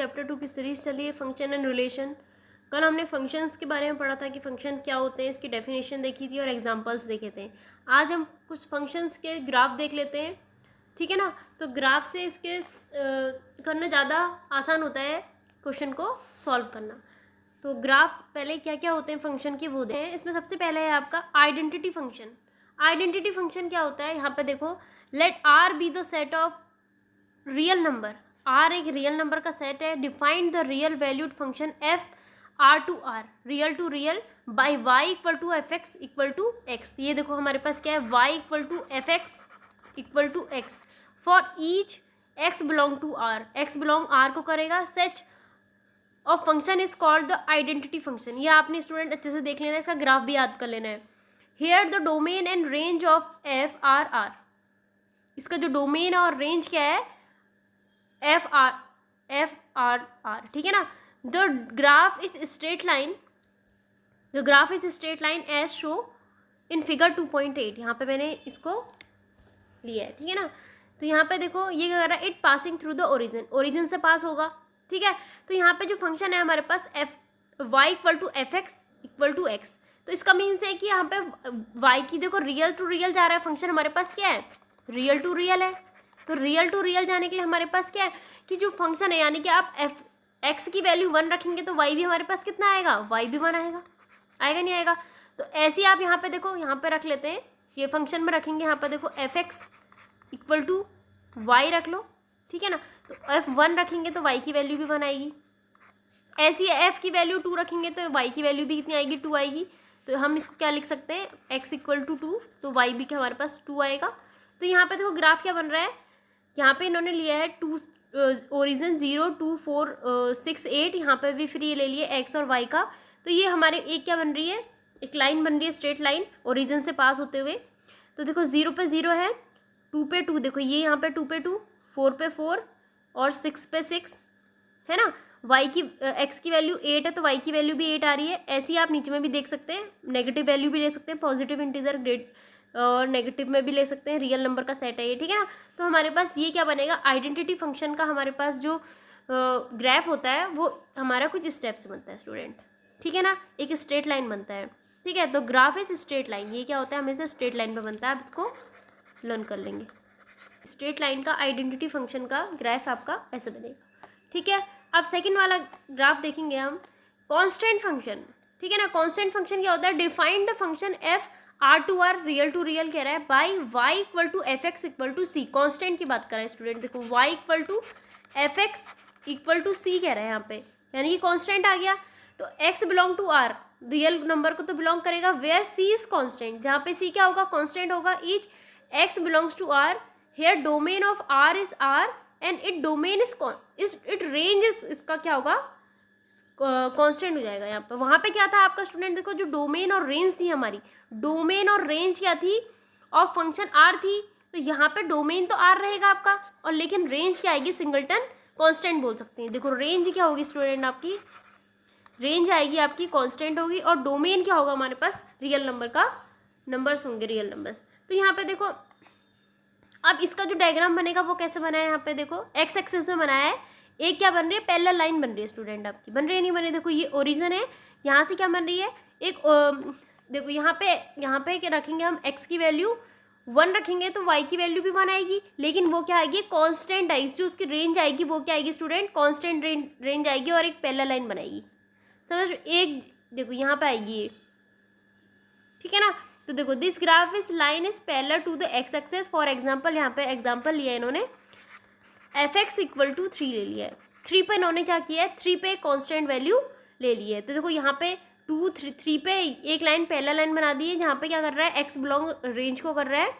Chapter 2 की series चली है फंक्शन एंड रिलेशन। कल हमने फंक्शंस के बारे में पढ़ा था कि फंक्शन क्या होते हैं, इसकी डेफिनेशन देखी थी और एग्जांपल्स देखे थे। आज हम कुछ फंक्शंस के ग्राफ देख लेते हैं, ठीक है ना। तो ग्राफ से इसके करना ज़्यादा आसान होता है क्वेश्चन को सॉल्व करना। तो ग्राफ पहले क्या क्या होते हैं फंक्शन के वो देखें। इसमें सबसे पहले है आपका आइडेंटिटी फंक्शन। आइडेंटिटी फंक्शन क्या होता है, यहाँ पे देखो, let R be the set of real number. R एक रियल नंबर का सेट है। Defined the real valued function f R to R, real to real, by y equal to f x equal to x. ये देखो हमारे पास क्या है, y equal to f x equal to x for each x belong to R. X belong R को करेगा। Set of function is called the identity function. ये आपने स्टूडेंट अच्छे से देख लेना, इसका ग्राफ भी याद कर लेना है। Here the domain and range of f R R. इसका जो डोमेन और रेंज क्या है, एफ आर आर, ठीक है ना। The graph is straight line, the graph is straight line as show in figure 2.8। यहाँ पे मैंने इसको लिया है, ठीक है ना। तो यहाँ पे देखो ये क्या कर रहा है, it passing through the origin, origin से पास होगा, ठीक है। तो यहाँ पे जो फंक्शन है हमारे पास f y equal to f x equal to x. तो इसका मीन्स है कि यहाँ पे वाई की देखो रियल टू रियल जा रहा है फंक्शन, हमारे पास क्या है, रियल टू रियल है। तो रियल टू रियल जाने के लिए हमारे पास क्या है कि जो फंक्शन है, यानी कि आप एफ एक्स की वैल्यू 1 रखेंगे तो वाई भी हमारे पास कितना आएगा, वाई भी 1 आएगा, आएगा नहीं आएगा। तो ऐसे ही आप यहाँ पे देखो, यहाँ पे रख लेते हैं, ये फंक्शन में रखेंगे, यहाँ पे देखो f x equal to y रख लो, ठीक है ना। तो f1 रखेंगे तो y की वैल्यू भी 1 आएगी। ऐसी f की वैल्यू 2 रखेंगे तो y की वैल्यू भी कितनी आएगी, 2 आएगी। तो हम इसको क्या लिख सकते हैं, x इक्वल टू 2, तो y भी क्या हमारे पास 2 आएगा। तो यहाँ पे देखो ग्राफ क्या बन रहा है, यहाँ पे इन्होंने लिया है 2 ओरिजिन 0 2 4 6 8, यहाँ पे भी फ्री ले लिए x और y का। तो ये हमारे एक क्या बन रही है, एक लाइन बन रही है, स्ट्रेट लाइन ओरिजिन से पास होते हुए। तो देखो 0 पे 0 है, 2 पे 2, देखो ये यहाँ पे 2 पे 2, 4 पे 4 और 6 पे 6 है ना। y की x की वैल्यू 8 है तो y की वैल्यू भी 8 आ रही है। ऐसे ही आप नीचे में भी देख सकते हैं, नेगेटिव वैल्यू भी ले सकते हैं, पॉजिटिव इंटीजर ग्रेड और नेगेटिव में भी ले सकते हैं, रियल नंबर का सेट है ये, ठीक है ना। तो हमारे पास ये क्या बनेगा, आइडेंटिटी फंक्शन का हमारे पास जो ग्राफ होता है वो हमारा कुछ स्टेप से बनता है स्टूडेंट, ठीक है ना। एक स्ट्रेट लाइन बनता है, ठीक है। तो ग्राफ इज स्ट्रेट लाइन, ये क्या होता है, हमेशा स्ट्रेट लाइन पे बनता है। आप इसको लर्न कर लेंगे। स्ट्रेट लाइन का आइडेंटिटी फंक्शन का ग्राफ आपका ऐसे बनेगा, ठीक है। अब सेकंड वाला ग्राफ देखेंगे हम, कांस्टेंट फंक्शन, ठीक है ना। कांस्टेंट फंक्शन क्या होता है, define the function f R to R, real to real कह रहा है, by y equal to f x equal to c. Constant की बात कर रहा है स्टूडेंट, देखो y equal to f x equal to c कह रहा है यहाँ पे, यानी कि कॉन्स्टेंट आ गया। तो x belong to R, real number को तो बिलोंग करेगा, वेयर सी इज कॉन्स्टेंट, जहाँ पे सी क्या होगा, कॉन्स्टेंट होगा। Each x belongs to R, here domain of r is r and it domain is it range is, इसका क्या होगा, कांस्टेंट हो जाएगा यहाँ पर। वहाँ पे क्या था आपका स्टूडेंट, देखो जो डोमेन और रेंज थी हमारी, डोमेन और रेंज क्या थी, और फंक्शन r थी। तो यहाँ पे डोमेन तो r रहेगा आपका, और लेकिन रेंज क्या आएगी, सिंगलटन कांस्टेंट बोल सकते हैं। देखो रेंज क्या होगी स्टूडेंट, आपकी रेंज आएगी आपकी कांस्टेंट होगी, और डोमेन क्या होगा हमारे पास, रियल नंबर का नंबर्स होंगे, रियल नंबर्स। तो यहाँ पे देखो अब इसका जो डायग्राम बनेगा वो कैसे बना है, यहाँ पे देखो एक्स एक्सिस में बनाया है। एक क्या बन रही है, पैरेलल लाइन बन रही है स्टूडेंट आपकी, बन रही है नहीं बन रही, देखो ये ओरिजिन है, यहाँ से क्या बन रही है, एक देखो यहाँ पे क्या रखेंगे हम, एक्स की वैल्यू 1 रखेंगे तो वाई की वैल्यू भी 1 आएगी, लेकिन वो क्या आएगी, कॉन्स्टेंट आएगी। जो उसकी रेंज आएगी वो क्या आएगी स्टूडेंट, कॉन्स्टेंट रेंज आएगी, और एक पैरेलल लाइन बनाएगी, समझ। एक देखो यहाँ पे आएगी ये, ठीक है ना। तो देखो this graph is line is parallel to the x axis. For example यहाँ पे एग्जांपल लिया है इन्होंने, एफ एक्स इक्वल टू 3 ले लिया है। 3 पे इन्होंने क्या किया है, 3 पे कांस्टेंट वैल्यू ले ली है। तो देखो यहाँ पे 2 3 पे एक लाइन पैरेलल लाइन बना दी है, जहाँ पे क्या कर रहा है, एक्स बिलोंग रेंज को कर रहा है,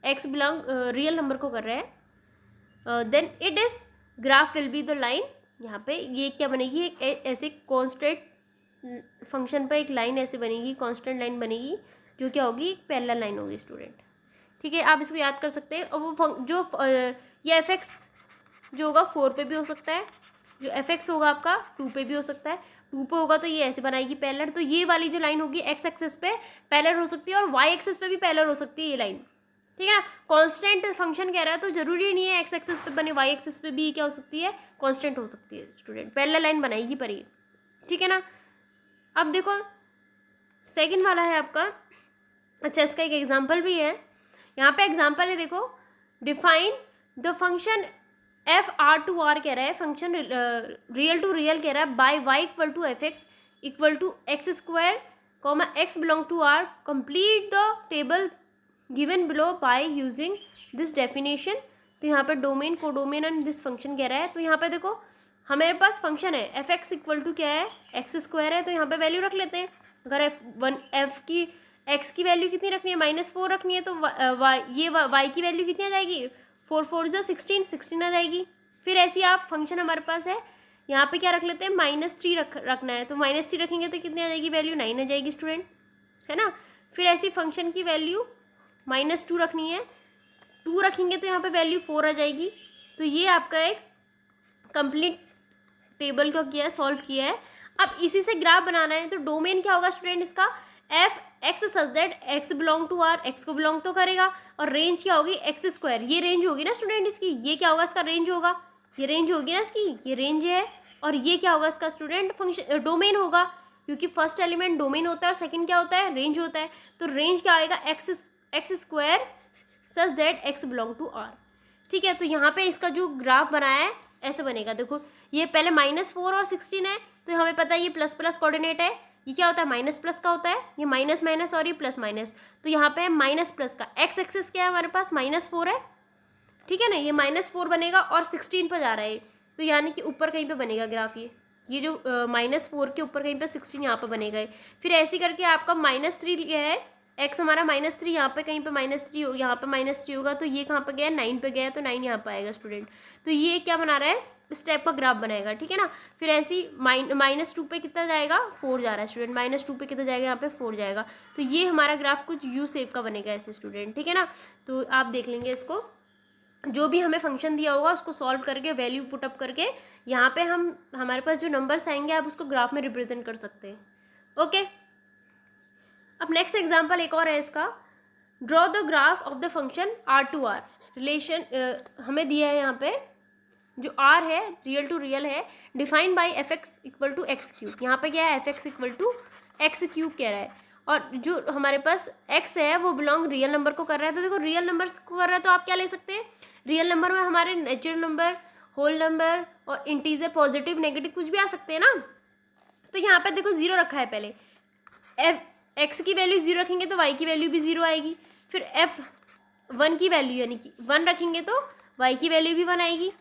एक्स बिलोंग रियल नंबर को कर रहा है। Then it is graph will be the line, यहाँ पे ये क्या बनेगी, एक ऐसे कॉन्स्टेंट फंक्शन पर एक लाइन ऐसे बनेगी, कॉन्स्टेंट लाइन बनेगी, जो क्या होगी, एक पैरेलल लाइन होगी स्टूडेंट, ठीक है। आप इसको याद कर सकते हैं। और वो जो ये एफ एक्स जो होगा 4 पे भी हो सकता है, जो एफ एक्स होगा आपका 2 पे भी हो सकता है। 2 पे होगा तो ये ऐसे बनाएगी पैरेलल, तो ये वाली जो लाइन होगी एक्स एक्सिस पे पैरेलल हो सकती है, और वाई एक्सिस पे भी पैरेलल हो सकती है ये लाइन, ठीक है ना। कांस्टेंट फंक्शन कह रहा है तो जरूरी नहीं है एक्स एक्सिस पे बने, वाई एक्सिस पे भी क्या हो सकती है, कांस्टेंट हो सकती है स्टूडेंट, पैरेलल लाइन बनाएगी पर ये, ठीक है ना। अब देखो सेकंड वाला है आपका, अच्छा इसका एक एग्जांपल भी है, यहाँ पे एग्जांपल है देखो, define the function f R to R कह रहा है, फंक्शन रियल टू रियल कह रहा है, by y equal to f x equal to x square comma x belong to R, complete the table given below by using this definition. तो यहाँ पे domain codomain and this function कह रहा है, तो यहाँ पे देखो हमारे पास फंक्शन है एफ एक्स इक्वल टू क्या है, एक्स स्क्वायर है, तो यहाँ पे वैल्यू रख लेते हैं। अगर एफ की एक्स की वैल्यू कितनी रखनी है, -4 रखनी है, तो वाई की वैल्यू कितनी आ जाएगी, 4 4 जो 16 आ जाएगी। फिर ऐसी आप फंक्शन हमारे पास है, यहाँ पे क्या रख लेते हैं, -3 रखना है, तो -3 रखेंगे तो कितनी आ जाएगी वैल्यू, 9 आ जाएगी स्टूडेंट, है ना। फिर ऐसी फंक्शन की वैल्यू -2 रखनी है, 2 रखेंगे तो यहाँ पे वैल्यू 4 आ जाएगी। तो ये आपका एक कंप्लीट टेबल को किया है, सॉल्व किया है। अब इसी से ग्राफ बनाना है, तो डोमेन क्या होगा स्टूडेंट इसका, f x such that x belong to R, x को बिलोंग तो करेगा, और रेंज क्या होगी एक्स स्क्वायर, ये रेंज होगी ना स्टूडेंट इसकी, ये क्या होगा इसका रेंज होगा, ये रेंज होगी ना इसकी, ये रेंज है, और ये क्या होगा इसका स्टूडेंट फंक्शन डोमेन होगा, क्योंकि फर्स्ट एलिमेंट डोमेन होता है और सेकंड क्या होता है, रेंज होता है। तो रेंज क्या आएगा, x square such that x belong to R, ठीक है। तो यहाँ पे इसका जो ग्राफ बनाया है ऐसे बनेगा, देखो ये पहले -4 और 16 है, तो हमें पता है ये प्लस प्लस कोऑर्डिनेट है, ये क्या होता है माइनस प्लस का होता है, ये माइनस माइनस और ये प्लस माइनस, तो यहाँ पे माइनस प्लस का एक्स एक्सिस क्या है हमारे पास -4 है, ठीक है ना, ये -4 बनेगा और 16 पर जा रहा है, तो यानी कि ऊपर कहीं पे बनेगा ग्राफ, ये जो -4 के ऊपर कहीं पे 16 यहाँ पर बनेगा। फिर ऐसे करके आपका -3 क्या है, एक्स हमारा -3 यहाँ पे कहीं पे -3 हो, यहाँ पे -3 होगा, तो ये कहाँ पे गया, 9 पे गया, तो 9 यहाँ पे आएगा स्टूडेंट। तो ये क्या बना रहा है, इस टाइप का ग्राफ बनाएगा, ठीक है ना। फिर ऐसी -2 पे कितना जाएगा, 4 जा रहा है स्टूडेंट, -2 पे कितना जाएगा, यहाँ पे 4 जाएगा, तो ये हमारा ग्राफ कुछ यू शेप का बनेगा ऐसे स्टूडेंट, ठीक है ना। तो आप देख लेंगे इसको, जो भी हमें फंक्शन दिया होगा उसको सॉल्व करके वैल्यू पुटअप करके यहाँ पे हमारे पास जो नंबर्स आएंगे आप उसको ग्राफ में रिप्रेजेंट कर सकते हैं, ओके। अब नेक्स्ट एग्जांपल एक और है इसका, draw the graph of the function R to R, relation हमें दिया है यहाँ पे, जो आर है रियल टू रियल है, define by f x equal to x cube, यहाँ पे क्या है f x equal to x cube कह रहा है, और जो हमारे पास एक्स है वो बिलोंग रियल नंबर को कर रहा है, तो देखो रियल नंबर को कर रहा है तो आप क्या ले सकते हैं, रियल नंबर में हमारे नेचुरल नंबर, होल नंबर और इंटीजर, पॉजिटिव नेगेटिव कुछ भी आ सकते हैं ना। तो यहाँ पे देखो 0 रखा है पहले, एक्स की वैल्यू 0 रखेंगे तो वाई की वैल्यू भी 0 आएगी, फिर F1 की वैल्यू यानी कि 1 रखेंगे तो वाई की वैल्यू भी 1 आएगी।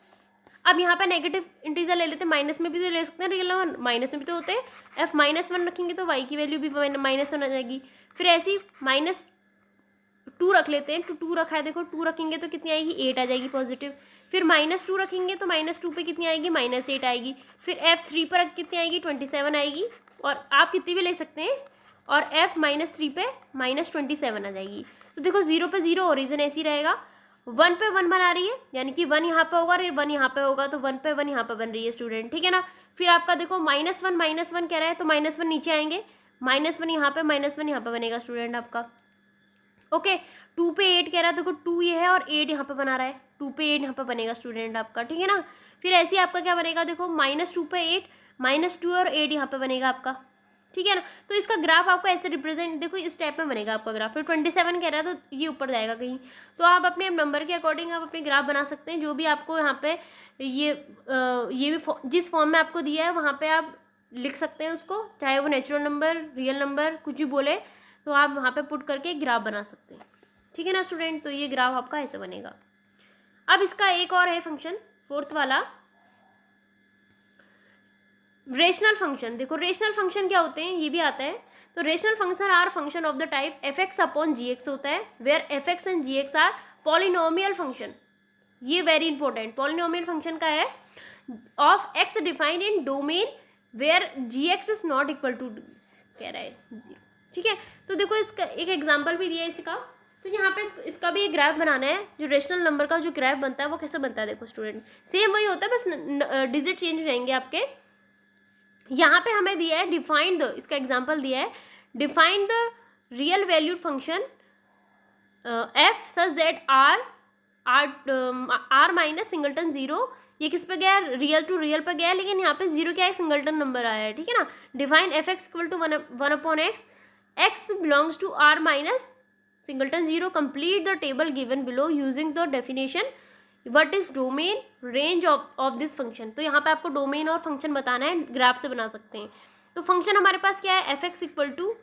अब यहाँ पे नेगेटिव इंटीजर ले लेते हैं, माइनस में भी तो ले सकते हैं रियल नंबर, माइनस में भी तो होते हैं, F-1 रखेंगे तो वाई की वैल्यू भी -1 आ जाएगी। फिर ऐसी -2 रख लेते हैं, तो 2 रखा है देखो, 2 रखेंगे तो कितनी आएगी 8 आ जाएगी पॉजिटिव, फिर -2 रखेंगे तो -2 पे कितनी आएगी -8 आएगी, फिर F3 पर कितनी आएगी 27 आएगी, और आप कितनी भी ले सकते हैं, और F-3 पे -27 आ जाएगी। तो देखो 0 पे 0 ओरिजिन ऐसी रहेगा, 1 पे 1 बना रही है, यानी कि 1 यहाँ पे होगा और 1 यहाँ पे होगा, तो 1 पे 1 यहाँ पे बन रही है स्टूडेंट, ठीक है ना। फिर आपका देखो -1 कह रहा है तो -1 नीचे आएंगे, -1 यहाँ पे -1 यहाँ पे बनेगा स्टूडेंट आपका, ओके। 2 पे 8 कह रहा है, देखो 2 ये है और 8 यहाँ पे बना रहा है, 2 पे 8 यहाँ पे बनेगा स्टूडेंट आपका, ठीक है ना। फिर ऐसे आपका क्या बनेगा देखो, -2 पे 8, -2 और 8 यहाँ पे बनेगा आपका, ठीक है ना। तो इसका ग्राफ आपको ऐसे रिप्रेजेंट देखो इस टाइप में बनेगा आपका ग्राफ। फिर 27 कह रहा है तो ये ऊपर जाएगा कहीं, तो आप अपने नंबर के अकॉर्डिंग आप अपने ग्राफ बना सकते हैं, जो भी आपको यहाँ पे ये भी जिस फॉर्म में आपको दिया है वहाँ पे आप लिख सकते हैं उसको, चाहे वो नेचुरल नंबर, रियल नंबर कुछ भी बोले, तो आप वहाँ पे पुट करके एक ग्राफ बना सकते हैं, ठीक है ना स्टूडेंट। तो ये ग्राफ आपका ऐसे बनेगा। अब इसका एक और है फंक्शन, फोर्थ वाला, रेशनल फंक्शन। देखो रेशनल फंक्शन क्या होते हैं, ये भी आता है। तो rational function are function of the type f x upon g x होता है, where f x and g x are polynomial function. ये वेरी इंपॉर्टेंट, पॉलिनोमियल फंक्शन का है, of x defined in domain where g x is not equal to कह रहा है 0, ठीक है। तो देखो इसका एक एग्जाम्पल भी दिया है इसका, तो यहाँ पे इसका भी एक ग्राफ बनाना है, जो रेशनल नंबर का जो ग्राफ बनता है वो कैसे बनता है, देखो स्टूडेंट सेम वही होता है, बस डिजिट चेंज हो जाएंगे आपके। यहाँ पे हमें दिया है डिफाइन द, इसका एग्जांपल दिया है, define the real valued function f such that R minus singleton zero, ये किस पे गया, रियल टू रियल पे गया, लेकिन यहाँ पे जीरो क्या है, सिंगलटन नंबर आया है, ठीक है ना। Define f x equal to one upon x, x belongs to R minus singleton zero, complete the table given below using the definition what is domain range of this function. तो यहाँ पे आपको domain और function बताना है, graph से बना सकते हैं। तो फंक्शन हमारे पास क्या है, f x equal to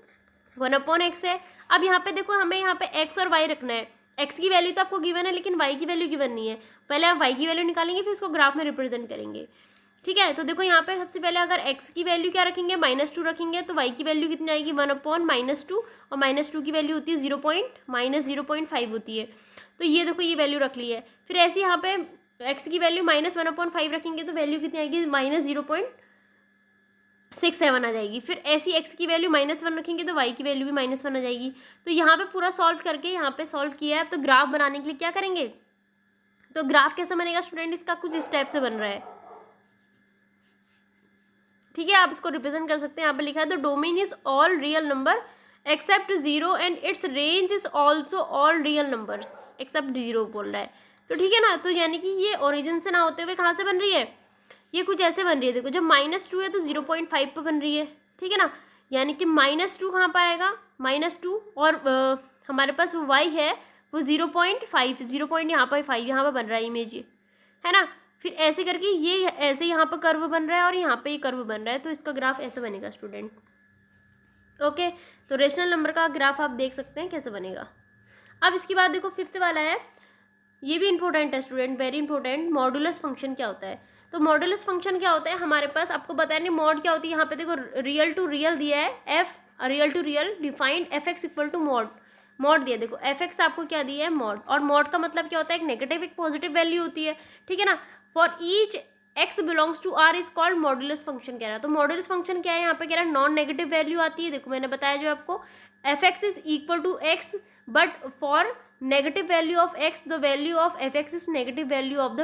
one upon x है। अब यहाँ पे देखो, हमें यहाँ पे एक्स और वाई रखना है। एक्स की वैल्यू तो आपको गिवन है, लेकिन वाई की वैल्यू गिवन नहीं है। पहले आप वाई की वैल्यू निकालेंगे, फिर उसको ग्राफ में रिप्रेजेंट करेंगे, ठीक है। तो देखो यहाँ पे सबसे पहले अगर एक्स की वैल्यू क्या रखेंगे, -2 रखेंगे, तो वाई की वैल्यू कितनी आएगी, 1 अपॉन -2, और -2 की वैल्यू होती है 0.5 होती है। तो ये देखो ये वैल्यू रख ली है। फिर ऐसे यहाँ पे एक्स की वैल्यू -1/5 रखेंगे, तो वैल्यू कितनी आएगी, -0.67 आ जाएगी। फिर ऐसी एक्स की वैल्यू -1 रखेंगे, तो वाई की वैल्यू भी -1 आ जाएगी। तो यहाँ पे पूरा सॉल्व करके यहाँ पे सॉल्व किया है। तो ग्राफ बनाने के लिए क्या करेंगे, तो ग्राफ कैसे बनेगा स्टूडेंट, इसका कुछ इस टाइप से बन रहा है, ठीक है। आप इसको रिप्रेजेंट कर सकते हैं। यहाँ पे लिखा है the domain is all real number except zero and it's range is also all real numbers except zero बोल रहा है। तो ठीक है ना, तो यानी कि ये ओरिजिन से ना होते हुए कहाँ से बन रही है, ये कुछ ऐसे बन रही है। देखो जब -2 है तो 0.5 पे बन रही है, ठीक है ना। यानी कि -2 कहाँ पर आएगा, -2, और हमारे पास y है वो 0.5, 0. यहाँ पर 5 यहाँ पर बन रहा है इमेज, ये है ना। फिर ऐसे करके ये ऐसे यहाँ पर कर्व बन रहा है और यहाँ पे ये कर्व बन रहा है। तो इसका ग्राफ ऐसे बनेगा स्टूडेंट, ओके। तो रेशनल नंबर का ग्राफ आप देख सकते हैं कैसे बनेगा। अब इसके बाद देखो 5th वाला है, ये भी इंपॉर्टेंट है student, very important. Modulus function क्या होता है, तो मॉडुलस फंक्शन क्या होता है हमारे पास, आपको बताया नहीं मॉड क्या होती है। यहाँ पे देखो रियल टू रियल दिया है, f real to real defined f x equal to mod दिया। देखो एफ एक्स आपको क्या दिया है, मॉड, और मॉड का मतलब क्या होता है, एक नेगेटिव एक पॉजिटिव वैल्यू होती है, ठीक है ना। For each x belongs to R is called modulus function कह रहा है। तो मॉडुलस फंक्शन क्या है, यहाँ पे कह रहा है नॉन नेगेटिव वैल्यू आती है। देखो मैंने बताया जो आपको, f x is equal to x but for negative value of x the value of f x is negative value of the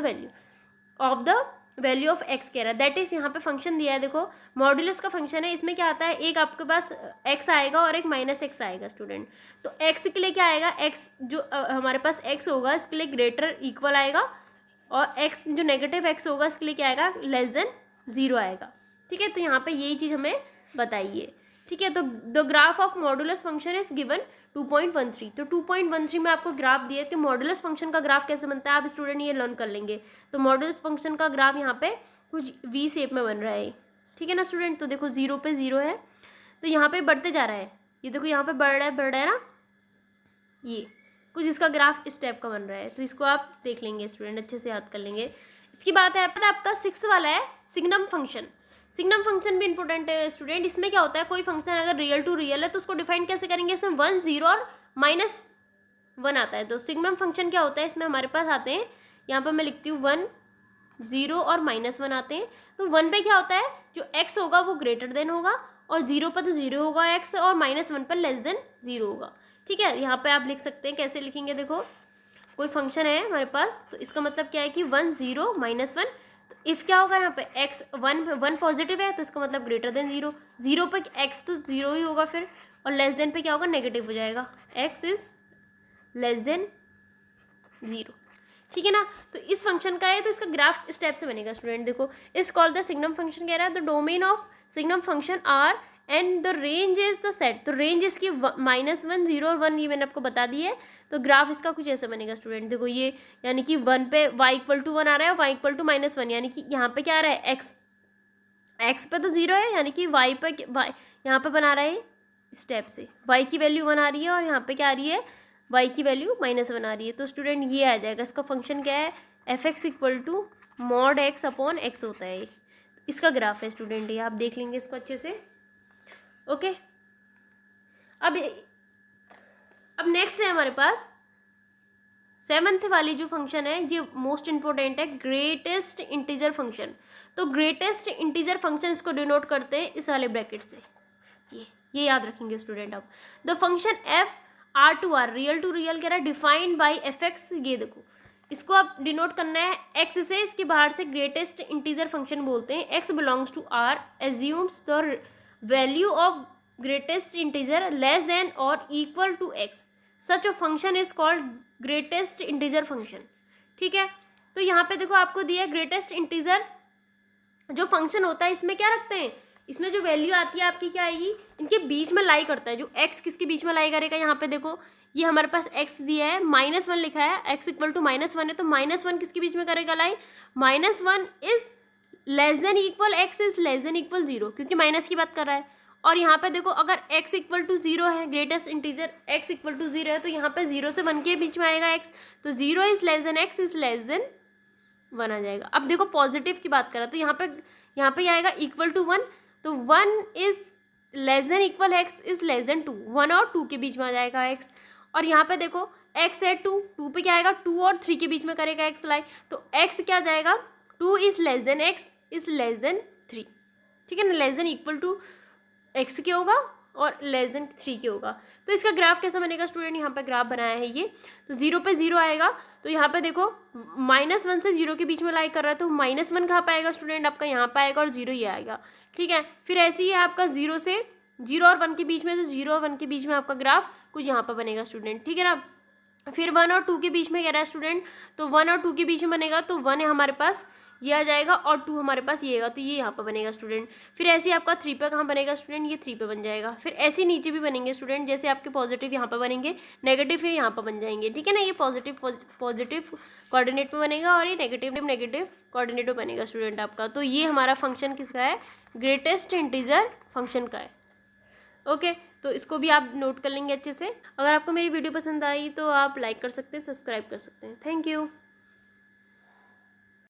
value of x कह रहा है। दैट इज यहाँ पे फंक्शन दिया है। देखो मॉडुलस का फंक्शन है, इसमें क्या आता है, एक आपके पास x आएगा और एक -x आएगा स्टूडेंट। तो x के लिए क्या आएगा, x जो हमारे पास x होगा इसके लिए ग्रेटर इक्वल आएगा, और x जो नेगेटिव x होगा इसके लिए क्या आएगा, <0 आएगा, ठीक है। तो यहाँ पे यही चीज़ हमें बताइए, ठीक है। तो the graph of modulus function is given 2.13। तो 2.13 में आपको ग्राफ दिए कि मॉडुलस फंक्शन का ग्राफ कैसे बनता है, आप स्टूडेंट ये लर्न कर लेंगे। तो मॉडुलस फंक्शन का ग्राफ यहाँ पे कुछ वी शेप में बन रहा है, ठीक है ना स्टूडेंट। तो देखो 0 पे 0 है, तो यहाँ पे बढ़ते जा रहा है, ये देखो यहाँ पे बढ़ रहा है ना, ये कुछ इसका ग्राफ इस टाइप का बन रहा है। तो इसको आप देख लेंगे स्टूडेंट, अच्छे से याद कर लेंगे। इसकी बात है आपका 6 वाला है सिग्नम फंक्शन। सिग्नम फंक्शन भी इंपॉर्टेंट है स्टूडेंट। इसमें क्या होता है, कोई फंक्शन अगर रियल टू रियल है तो उसको डिफाइन कैसे करेंगे, इसमें 1, 0 और -1 आता है। तो सिग्नम फंक्शन क्या होता है, इसमें हमारे पास आते हैं, यहाँ पर मैं लिखती हूँ 1, 0 और -1 आते हैं। तो 1 पे क्या होता है, जो x होगा वो ग्रेटर देन होगा, और 0 पर तो 0 होगा x, और -1 पर <0 होगा, ठीक है। यहाँ पे आप लिख सकते हैं, कैसे लिखेंगे, देखो कोई फंक्शन है हमारे पास, तो इसका मतलब क्या है कि 1, 0, -1। तो इफ़ क्या होगा यहाँ पे x 1 पॉजिटिव है, तो इसका मतलब ग्रेटर देन 0, 0 पे x तो 0 ही होगा फिर, और लेस देन पे क्या होगा, नेगेटिव हो जाएगा, x इज <0, ठीक है ना। तो इस फंक्शन का है, तो इसका ग्राफ इस टाइप से बनेगा स्टूडेंट। देखो इस कॉल्ड द सिग्नम फंक्शन कह रहा है, the domain of signum function R and the range is the set. तो रेंज इसकी -1, 0 और 1 ये मैंने आपको बता दी है। तो ग्राफ इसका कुछ ऐसे बनेगा स्टूडेंट। देखो ये यानी कि 1 पे y = 1 आ रहा है, और y = -1, यानी कि यहाँ पे क्या आ रहा है, x पे तो 0 है, यानी कि y पे यहाँ पे बना रहा है स्टेप से, y की वैल्यू 1 आ रही है, और यहाँ पे क्या आ रही है, y की वैल्यू -1 आ रही है। तो स्टूडेंट ये आ जाएगा, इसका फंक्शन क्या है, f(x) = mod x upon x होता है। इसका ग्राफ है स्टूडेंट, ये आप देख लेंगे इसको अच्छे से, ओके। अब नेक्स्ट है हमारे पास 7th वाली जो फंक्शन है, ये मोस्ट इंपॉर्टेंट है, ग्रेटेस्ट इंटीजर फंक्शन। तो ग्रेटेस्ट इंटीजर फंक्शन इसको डिनोट करते हैं इस वाले ब्रैकेट से, ये याद रखेंगे स्टूडेंट। अब the function f R real to real कह रहा है, डिफाइंड बाई f(x), ये देखो इसको आप डिनोट करना है x से, इसके बाहर से ग्रेटेस्ट इंटीजर फंक्शन बोलते हैं। x belongs to R assumes the value of greatest integer less than और equal to x। Such a function is called greatest integer function. ठीक है, तो यहाँ पे देखो आपको दिया है ग्रेटेस्ट इंटीजर जो फंक्शन होता है इसमें क्या रखते हैं, इसमें जो वैल्यू आती है आपकी क्या आएगी, इनके बीच में लाई करता है। जो x किसके बीच में लाई करेगा, यहाँ पे देखो ये हमारे पास x दिया है, -1 लिखा है, x इक्वल टू -1 है, तो -1 किसके बीच में करेगा लाई, -1 is less than equal x is less than equal 0, क्योंकि माइनस की बात कर रहा है। और यहाँ पे देखो अगर x इक्वल टू 0 है, greatest integer x equal to 0 है, तो यहाँ पे 0 से 1 के बीच में आएगा x, तो 0 is less than x is less then 1 आ जाएगा। अब देखो पॉजिटिव की बात करें तो यहाँ पे आएगा इक्वल टू 1, तो 1 is less than equal x is less then 2, 1 और 2 के बीच में आ जाएगा x। और यहाँ पे देखो x है 2 पे क्या आएगा, 2 और 3 के बीच में करेगा x लाई, तो x क्या जाएगा, 2 is less than x is less than 3। ठीक है ना, less than equal to x के होगा और लेस देन 3 के होगा। तो इसका ग्राफ कैसा बनेगा स्टूडेंट, यहाँ पे ग्राफ बनाया है ये, तो 0 पे 0 आएगा, तो यहाँ पे देखो -1 से 0 के बीच में लाई कर रहा है, तो -1 कहाँ पाएगा स्टूडेंट, आपका यहाँ पे आएगा और 0 ये आएगा। ठीक है, फिर ऐसे ही है आपका 0 और 1 के बीच में, तो 0 और 1 के बीच में आपका ग्राफ कुछ यहाँ पर बनेगा स्टूडेंट। ठीक है ना, फिर 1 और 2 के बीच में कह रहा है स्टूडेंट, तो 1 और 2 के बीच में बनेगा, तो 1 है हमारे पास ये आ जाएगा और 2 हमारे पास ये आएगा, तो ये यहाँ पर बनेगा स्टूडेंट। फिर ऐसे ही आपका 3 पे कहाँ बनेगा स्टूडेंट, ये 3 पे बन जाएगा। फिर ऐसे ही नीचे भी बनेंगे स्टूडेंट, जैसे आपके पॉजिटिव यहाँ पर बनेंगे, नेगेटिव फिर यहाँ पर बन जाएंगे। ठीक है ना, ये पॉजिटिव कोऑर्डिनेट में बनेगा और ये नेगेटिव कोऑर्डिनेट में बनेगा स्टूडेंट आपका। तो ये हमारा फंक्शन किसका है, ग्रेटेस्ट इंटीजर फंक्शन का है। ओके, तो इसको भी आप नोट कर लेंगे अच्छे से। अगर आपको मेरी वीडियो पसंद आई तो आप लाइक कर सकते हैं, सब्सक्राइब कर सकते हैं। Thank you.